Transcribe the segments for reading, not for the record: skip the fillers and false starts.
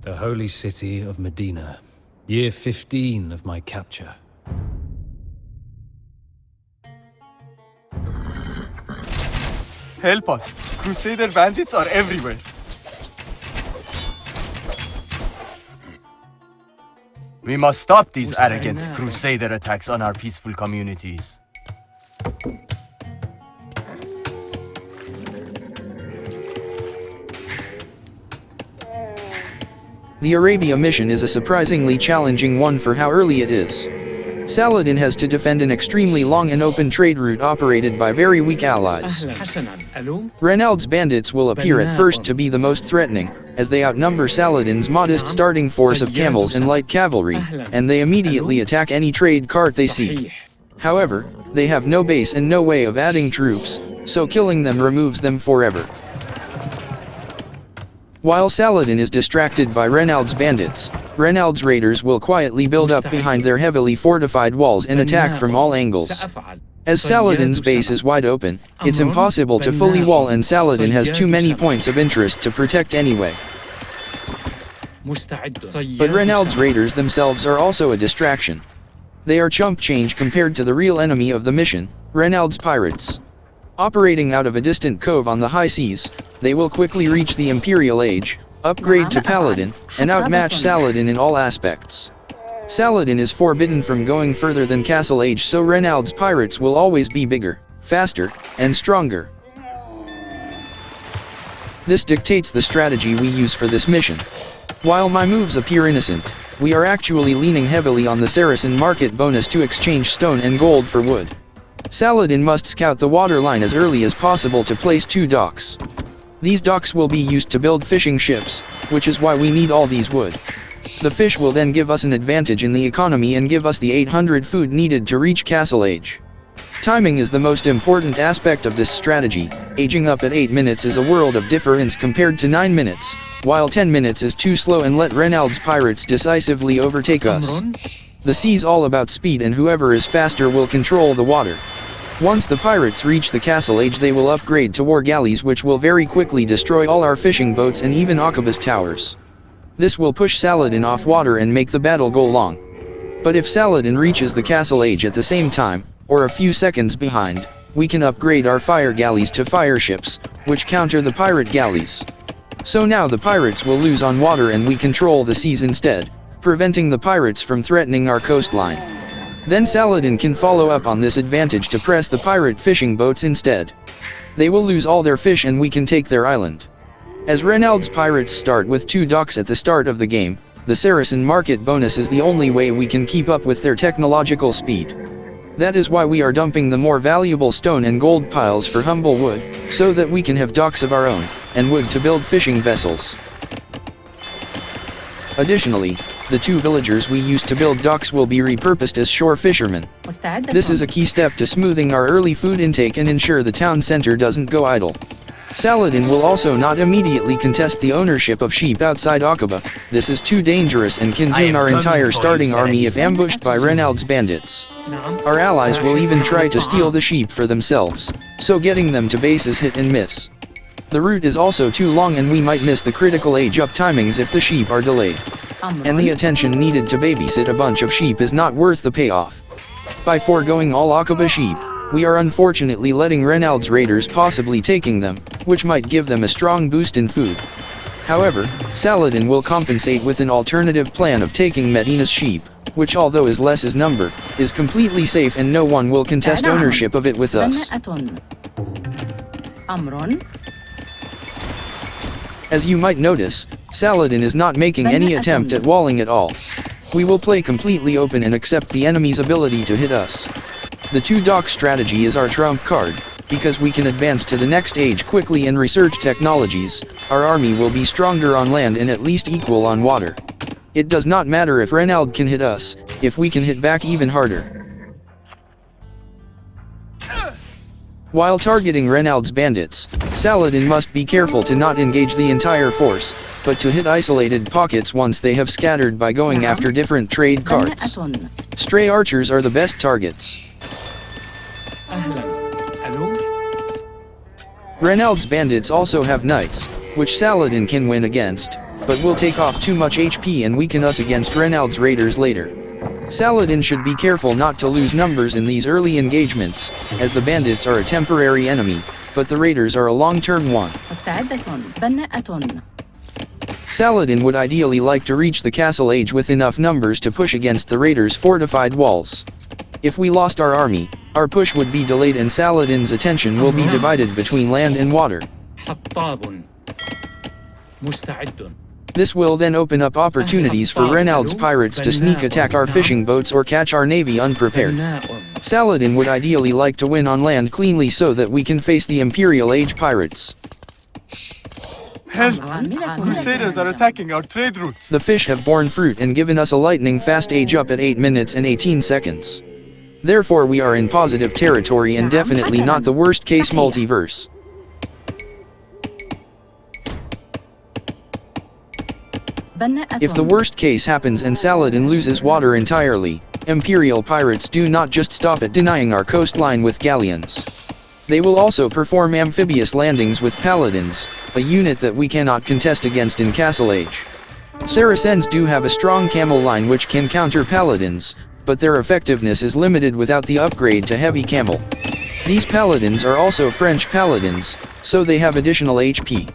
The holy city of Medina. Year 15 of my capture. Help us. Crusader bandits are everywhere. We must stop these arrogant Crusader attacks on our peaceful communities. The Arabia mission is a surprisingly challenging one for how early it is. Saladin has to defend an extremely long and open trade route operated by very weak allies. Reynald's bandits will appear at first to be the most threatening, as they outnumber Saladin's modest starting force of camels and light cavalry, and they immediately attack any trade cart they see. However, they have no base and no way of adding troops, so killing them removes them forever. While Saladin is distracted by Reynald's bandits, Reynald's raiders will quietly build up behind their heavily fortified walls and attack from all angles. As Saladin's base is wide open, it's impossible to fully wall, and Saladin has too many points of interest to protect anyway. But Reynald's raiders themselves are also a distraction. They are chump change compared to the real enemy of the mission, Reynald's pirates. Operating out of a distant cove on the high seas, they will quickly reach the Imperial Age, upgrade to Paladin, and outmatch Saladin in all aspects. Saladin is forbidden from going further than Castle Age, so Reynald's pirates will always be bigger, faster, and stronger. This dictates the strategy we use for this mission. While my moves appear innocent, we are actually leaning heavily on the Saracen market bonus to exchange stone and gold for wood. Saladin must scout the waterline as early as possible to place 2 docks. These docks will be used to build fishing ships, which is why we need all these wood. The fish will then give us an advantage in the economy and give us the 800 food needed to reach Castle Age. Timing is the most important aspect of this strategy. Aging up at 8 minutes is a world of difference compared to 9 minutes, while 10 minutes is too slow and let Reynald's pirates decisively overtake us. The sea's all about speed, and whoever is faster will control the water. Once the pirates reach the Castle Age, they will upgrade to war galleys, which will very quickly destroy all our fishing boats and even Aqaba's towers. This will push Saladin off water and make the battle go long. But if Saladin reaches the Castle Age at the same time, or a few seconds behind, we can upgrade our fire galleys to fireships, which counter the pirate galleys. So now the pirates will lose on water and we control the seas instead, preventing the pirates from threatening our coastline. Then Saladin can follow up on this advantage to press the pirate fishing boats instead. They will lose all their fish and we can take their island. As Reynald's pirates start with 2 docks at the start of the game, the Saracen market bonus is the only way we can keep up with their technological speed. That is why we are dumping the more valuable stone and gold piles for humble wood, so that we can have docks of our own, and wood to build fishing vessels. Additionally, the 2 villagers we used to build docks will be repurposed as shore fishermen. This is a key step to smoothing our early food intake and ensure the town center doesn't go idle. Saladin will also not immediately contest the ownership of sheep outside Aqaba. This is too dangerous and can doom our entire starting army if ambushed by Reynald's bandits. Our allies will even try to steal the sheep for themselves, so getting them to base is hit and miss. The route is also too long and we might miss the critical age up timings if the sheep are delayed. And the attention needed to babysit a bunch of sheep is not worth the payoff. By foregoing all Aqaba sheep, we are unfortunately letting Reynald's raiders possibly taking them, which might give them a strong boost in food. However, Saladin will compensate with an alternative plan of taking Medina's sheep, which although is less as number, is completely safe and no one will contest ownership of it with us. As you might notice, Saladin is not making any attempt at walling at all. We will play completely open and accept the enemy's ability to hit us. The 2 dock strategy is our trump card, because we can advance to the next age quickly and research technologies. Our army will be stronger on land and at least equal on water. It does not matter if Reynald can hit us, if we can hit back even harder. While targeting Reynald's bandits, Saladin must be careful to not engage the entire force, but to hit isolated pockets once they have scattered by going after different trade carts. Stray archers are the best targets. Reynald's bandits also have knights, which Saladin can win against. but will take off too much HP and weaken us against Reynald's raiders later. Saladin should be careful not to lose numbers in these early engagements, as the bandits are a temporary enemy, but the raiders are a long-term one. Saladin would ideally like to reach the castle age with enough numbers to push against the raiders' fortified walls. If we lost our army, our push would be delayed and Saladin's attention will be divided between land and water. This will then open up opportunities for Reynald's pirates to sneak attack our fishing boats or catch our navy unprepared. Saladin would ideally like to win on land cleanly so that we can face the Imperial Age pirates. Help! Crusaders are attacking our trade routes. The fish have borne fruit and given us a lightning-fast age up at 8 minutes and 18 seconds. Therefore we are in positive territory and definitely not the worst-case multiverse. If the worst case happens and Saladin loses water entirely, Imperial pirates do not just stop at denying our coastline with galleons. They will also perform amphibious landings with paladins, a unit that we cannot contest against in Castle Age. Saracens do have a strong camel line which can counter paladins, but their effectiveness is limited without the upgrade to heavy camel. These paladins are also French paladins, so they have additional HP.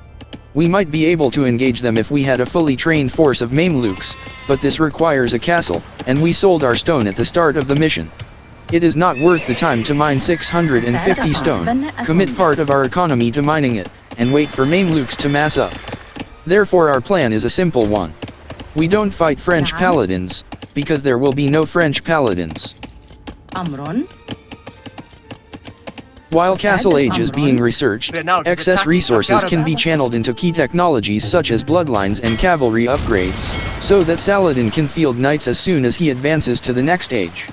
We might be able to engage them if we had a fully trained force of Mamelukes, but this requires a castle, and we sold our stone at the start of the mission. It is not worth the time to mine 650 stone, commit part of our economy to mining it, and wait for Mamelukes to mass up. Therefore our plan is a simple one. We don't fight French paladins, because there will be no French paladins. While Castle Age is being researched, excess resources can be channeled into key technologies such as bloodlines and cavalry upgrades, so that Saladin can field knights as soon as he advances to the next age.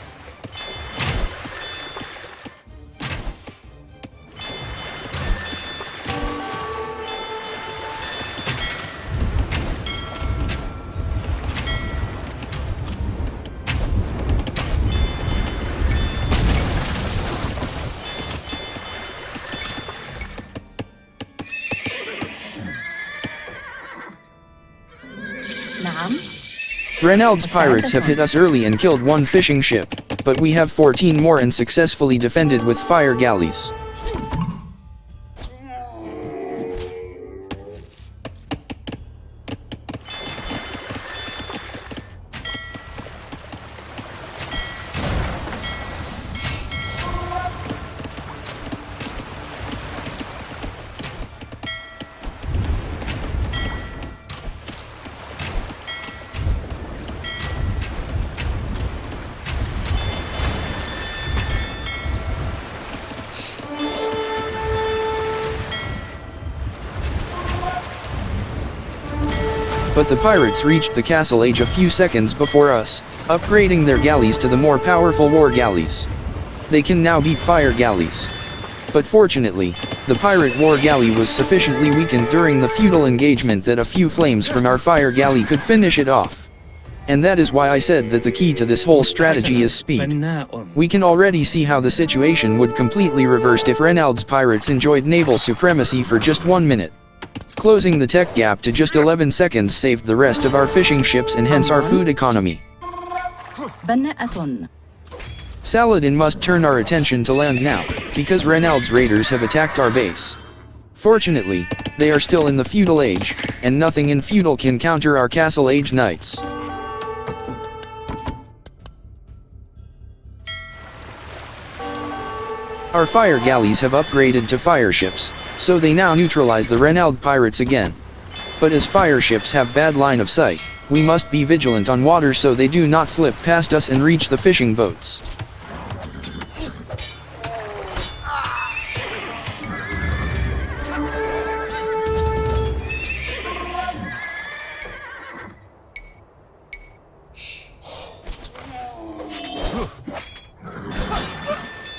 Reynald's pirates have hit us early and killed one fishing ship, but we have 14 more and successfully defended with fire galleys. But the pirates reached the Castle Age a few seconds before us, upgrading their galleys to the more powerful war galleys. They can now beat fire galleys. But fortunately, the pirate war galley was sufficiently weakened during the feudal engagement that a few flames from our fire galley could finish it off. And that is why I said that the key to this whole strategy is speed. We can already see how the situation would completely reverse if Reynald's pirates enjoyed naval supremacy for just 1 minute. Closing the tech gap to just 11 seconds saved the rest of our fishing ships and hence our food economy. Saladin must turn our attention to land now, because Reynald's raiders have attacked our base. Fortunately, they are still in the feudal age, and nothing in feudal can counter our Castle Age knights. Our fire galleys have upgraded to fireships, so they now neutralize the Reynald pirates again. But as fireships have bad line of sight, we must be vigilant on water so they do not slip past us and reach the fishing boats.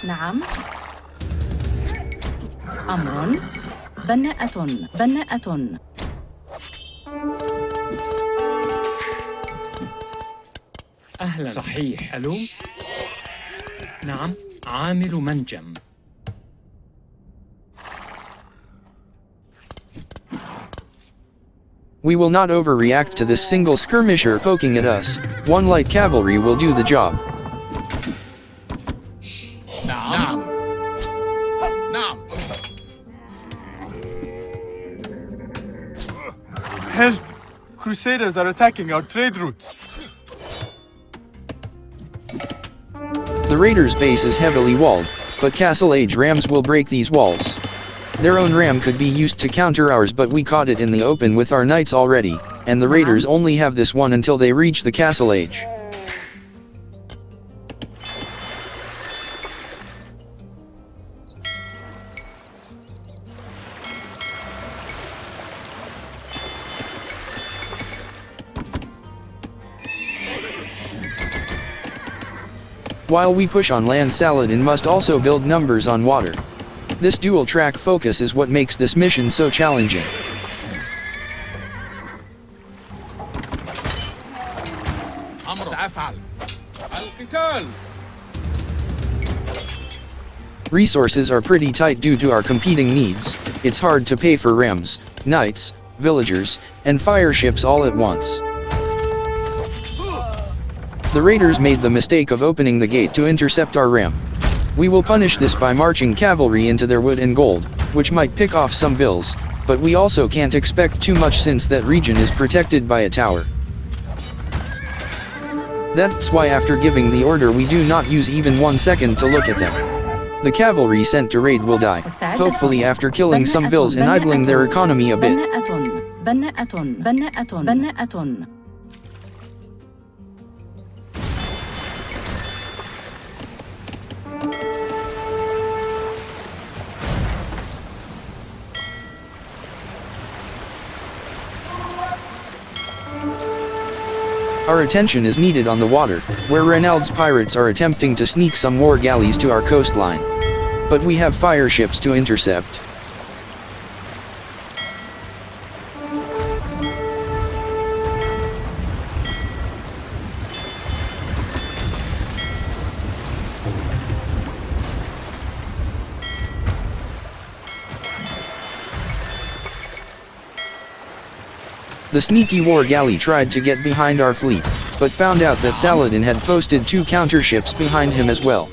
نعم. أمر. بناءة. أهلا. صحيح. ألو. نعم. عامل منجم. We will not overreact to this single skirmisher poking at us. One light cavalry will do the job. نعم نعم. Help! Crusaders are attacking our trade routes. The raiders' base is heavily walled, but Castle Age rams will break these walls. Their own ram could be used to counter ours, but we caught it in the open with our knights already, and the raiders only have this one until they reach the Castle Age. While we push on land, Saladin must also build numbers on water. This dual-track focus is what makes this mission so challenging. Resources are pretty tight due to our competing needs. It's hard to pay for rams, knights, villagers, and fireships all at once. The raiders made the mistake of opening the gate to intercept our ram. We will punish this by marching cavalry into their wood and gold, which might pick off some bills, but we also can't expect too much since that region is protected by a tower. That's why after giving the order we do not use even 1 second to look at them. The cavalry sent to raid will die, hopefully after killing some vills and idling their economy a bit. Our attention is needed on the water, where Reynald's pirates are attempting to sneak some war galleys to our coastline. But we have fireships to intercept. The sneaky war galley tried to get behind our fleet, but found out that Saladin had posted 2 counter ships behind him as well.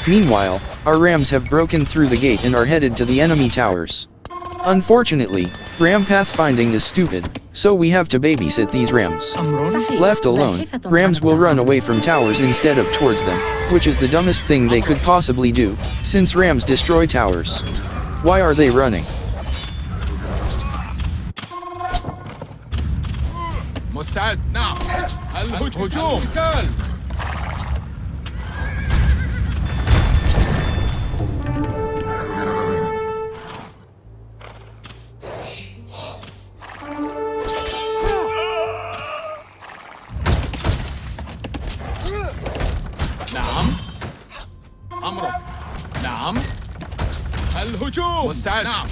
Meanwhile, our rams have broken through the gate and are headed to the enemy towers. Unfortunately, ram pathfinding is stupid, so we have to babysit these rams. Left alone, rams will run away from towers instead of towards them, which is the dumbest thing they could possibly do, since rams destroy towers. Why are they running? مستعد نعم الهجوم نعم أمرك نعم الهجوم مستعد نعم.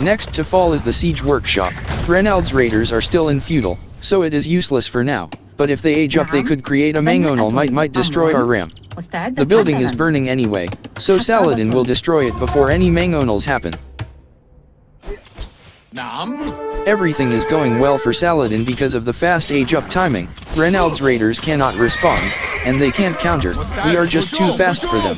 Next to fall is the siege workshop. Reynald's raiders are still in feudal, so it is useless for now, but if they age up they could create a mangonal might destroy our ram. The building is burning anyway, so Saladin will destroy it before any mangonals happen. Everything is going well for Saladin because of the fast age up timing. Reynald's raiders cannot respond, and they can't counter. We are just too fast for them.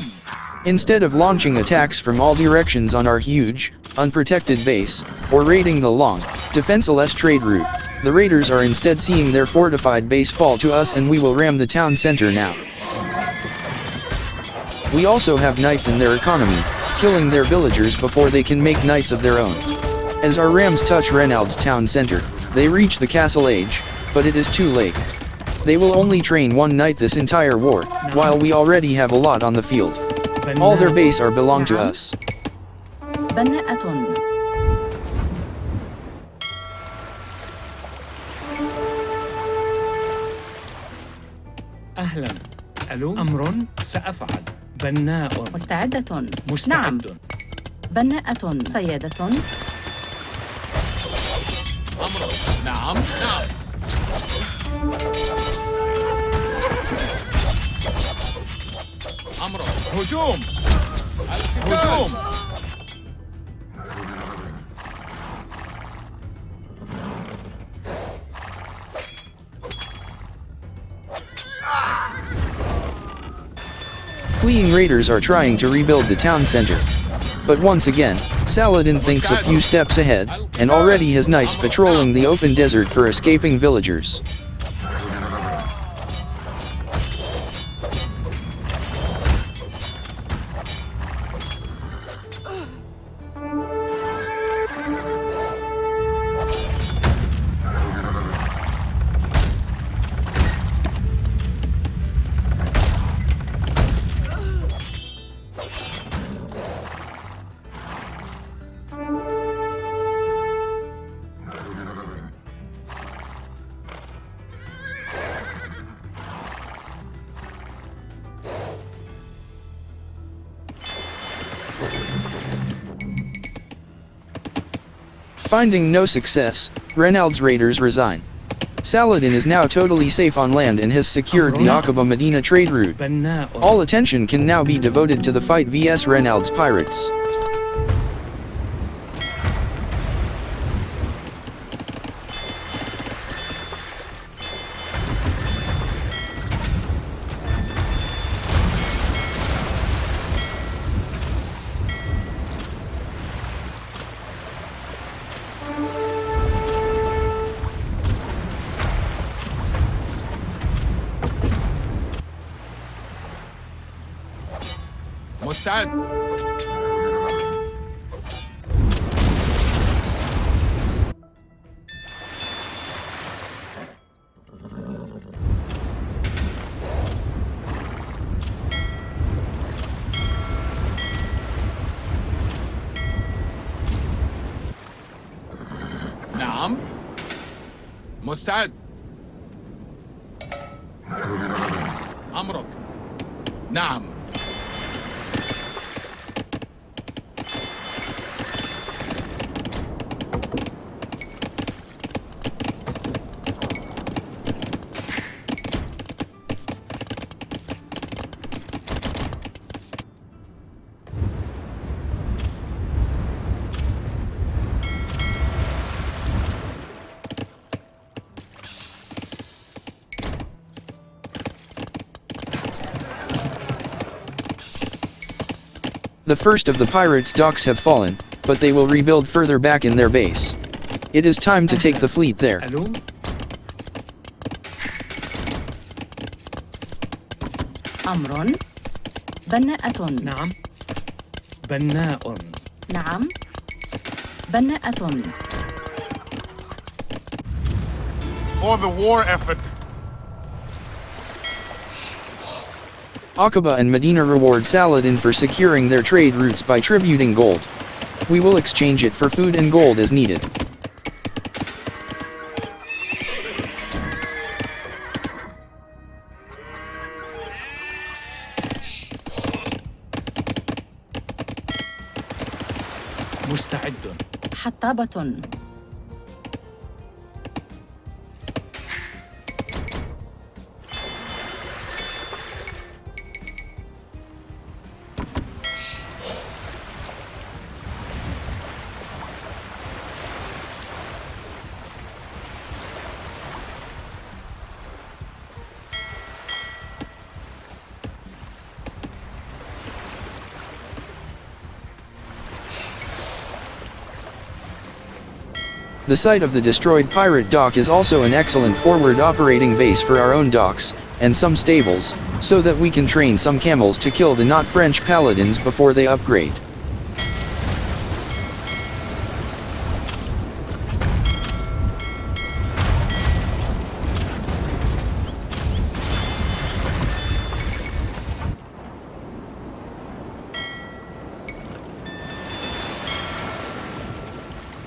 Instead of launching attacks from all directions on our huge, unprotected base, or raiding the long, defenseless trade route, the raiders are instead seeing their fortified base fall to us, and we will ram the town center now. We also have knights in their economy, killing their villagers before they can make knights of their own. As our rams touch Reynald's town center, they reach the castle age, but it is too late. They will only train 1 knight this entire war, while we already have a lot on the field. All their base are belong to us. أهلا ألو أمر سأفعل بناء مستعدة مستعد نعم. بناءة صيادة أمر نعم نعم الهجوم هجوم Fleeing raiders are trying to rebuild the town center. But once again, Saladin thinks a few steps ahead, and already has knights patrolling the open desert for escaping villagers. Finding no success, Reynald's raiders resign. Saladin is now totally safe on land and has secured the Aqaba-Medina trade route. All attention can now be devoted to the fight vs Reynald's pirates. مستعد نعم مستعد أمرك نعم The first of the pirates' docks have fallen, but they will rebuild further back in their base. It is time to take the fleet there. ألو أمر بناءة نعم بناء نعم بناءة For the war effort. Aqaba and Medina reward Saladin for securing their trade routes by tributing gold. We will exchange it for food and gold as needed. مستعد حطابة The site of the destroyed pirate dock is also an excellent forward operating base for our own docks, and some stables, so that we can train some camels to kill the not French paladins before they upgrade.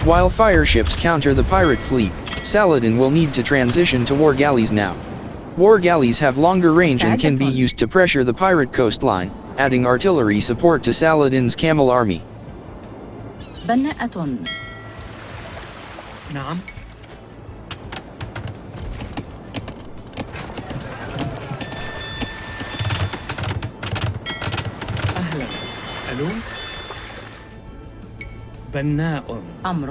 While fireships counter the pirate fleet, Saladin will need to transition to war galleys now. War galleys have longer range and can be used to pressure the pirate coastline, adding artillery support to Saladin's Camel army. بناءة نعم ألو بناء أمر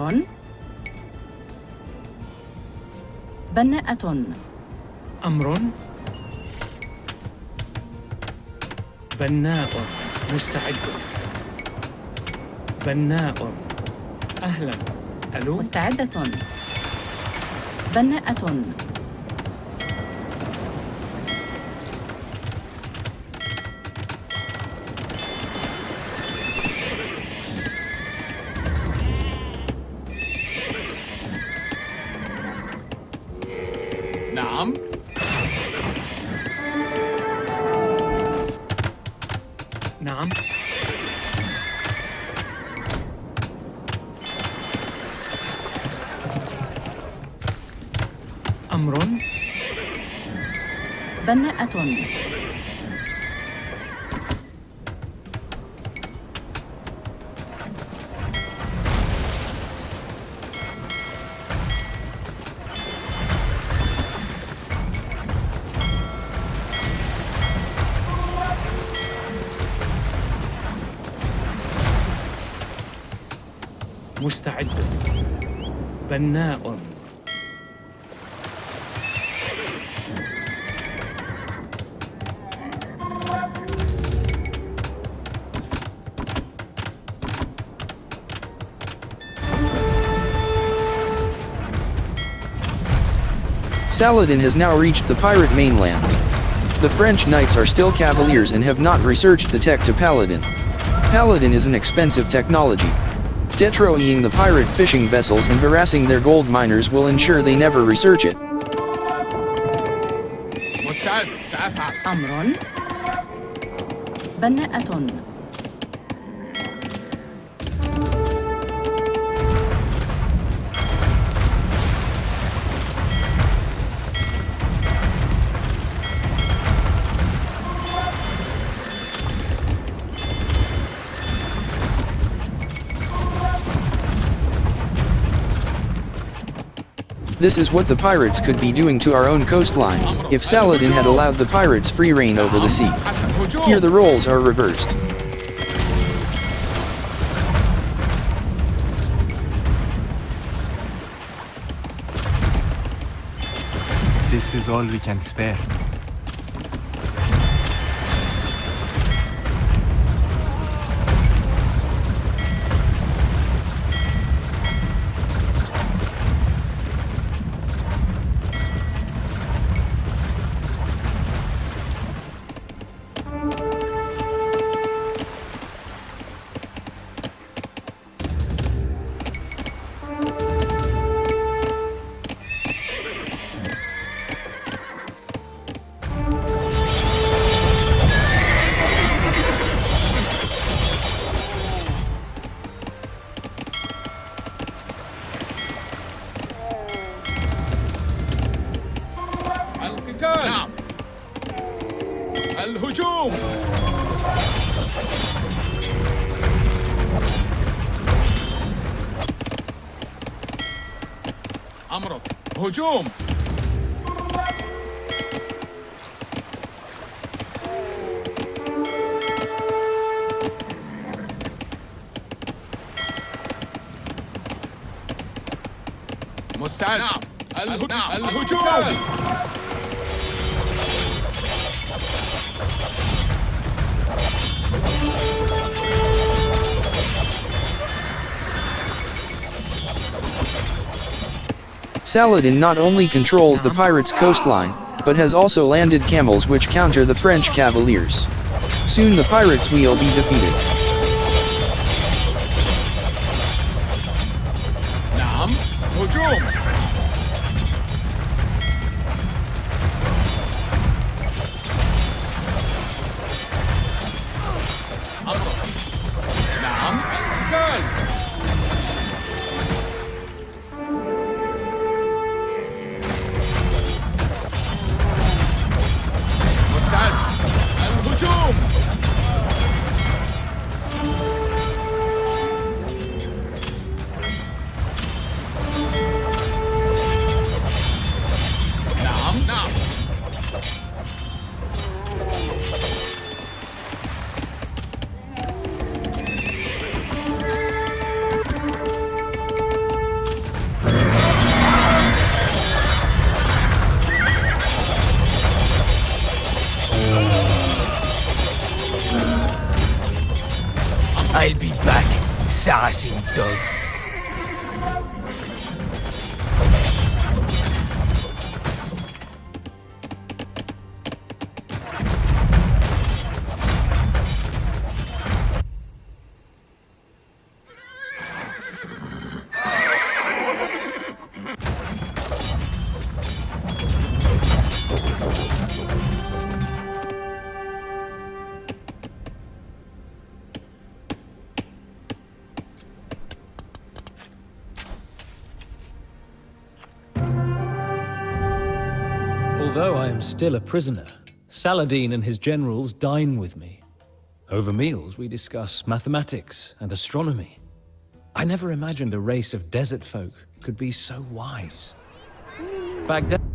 بناءة أمر بناء مستعد بناء أهلا ألو مستعدة بناءة نعم. نعم أمر بناءة مستعد بناء Saladin has now reached the pirate mainland. The French knights are still cavaliers and have not researched the tech to Paladin. Paladin is an expensive technology. Destroying the pirate fishing vessels and harassing their gold miners will ensure they never research it. مستعد سأفعل. أمر بناءة This is what the pirates could be doing to our own coastline, if Saladin had allowed the pirates free reign over the sea. حسن هجوم. Here the roles are reversed. This is all we can spare. القتال. نعم. الهجوم. أمرك. هجوم. مستعد. نعم. الهجوم. Saladin not only controls the pirates' coastline, but has also landed camels which counter the French cavaliers. Soon the pirates will be defeated. نعم. هجوم. أمرك. نعم. القتال. مستعد. الهجوم. I'll be back, Saracen dog. Although I am still a prisoner, Saladin and his generals dine with me. Over meals, we discuss mathematics and astronomy. I never imagined a race of desert folk could be so wise. Back then,